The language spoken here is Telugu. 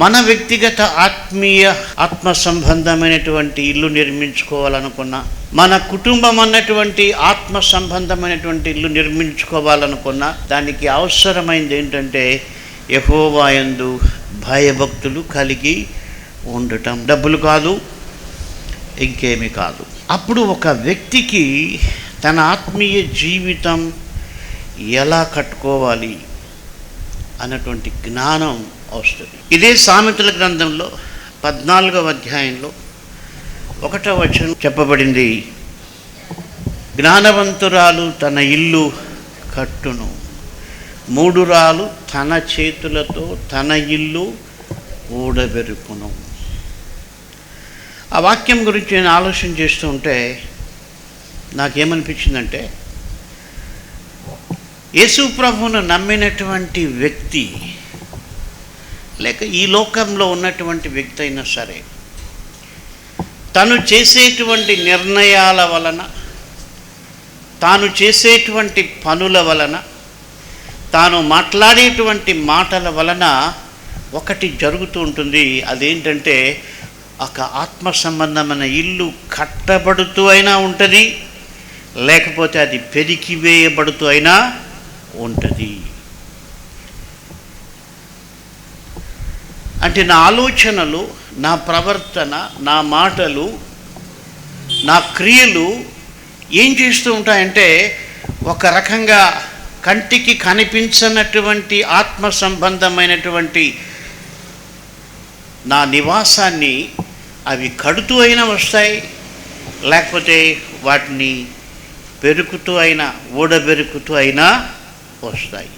మన వ్యక్తిగత ఆత్మ సంబంధమైనటువంటి ఇల్లు నిర్మించుకోవాలనుకున్నా, మన కుటుంబం అన్నటువంటి ఆత్మ సంబంధమైనటువంటి ఇల్లు నిర్మించుకోవాలనుకున్నా, దానికి అవసరమైంది ఏంటంటే యెహోవా యందు భయభక్తులు కలిగి ఉండటం. డబ్బులు కాదు, ఇంకేమీ కాదు. అప్పుడు ఒక వ్యక్తికి తన ఆత్మీయ జీవితం ఎలా కట్టుకోవాలి అన్నటువంటి జ్ఞానం వస్తుంది. ఇదే సామెతల గ్రంథంలో 14వ అధ్యాయంలో 1వ వచనం చెప్పబడింది, జ్ఞానవంతురాలు తన ఇల్లు కట్టును, మూఢురాలు తన చేతులతో తన ఇల్లు ఊడబెరుకును. ఆ వాక్యం గురించి నేను ఆలోచన చేస్తూ ఉంటే నాకేమనిపించిందంటే, యేసు ప్రభువును నమ్మినటువంటి వ్యక్తి లేక ఈ లోకంలో ఉన్నటువంటి వ్యక్తి అయినా సరే, తను చేసేటువంటి నిర్ణయాల వలన, తాను చేసేటువంటి పనుల వలన, తాను మాట్లాడేటువంటి మాటల వలన ఒకటి జరుగుతూ ఉంటుంది. అదేంటంటే ఒక ఆత్మ సంబంధమైన ఇల్లు కట్టబడుతూ అయినా ఉంటుంది, లేకపోతే అది పెరికివేయబడుతూ అయినా ఉంటుంది. అంటే నా ఆలోచనలు, నా ప్రవర్తన, నా మాటలు, నా క్రియలు ఏం చేస్తూ ఉంటాయంటే ఒక రకంగా కంటికి కనిపించనటువంటి ఆత్మ సంబంధమైనటువంటి నా నివాసాన్ని అవి కడుతూ అయినా వస్తాయి, లేకపోతే వాటిని పెరుకుతూ అయినా ఊడబెరుకుతూ అయినా వస్తాయి.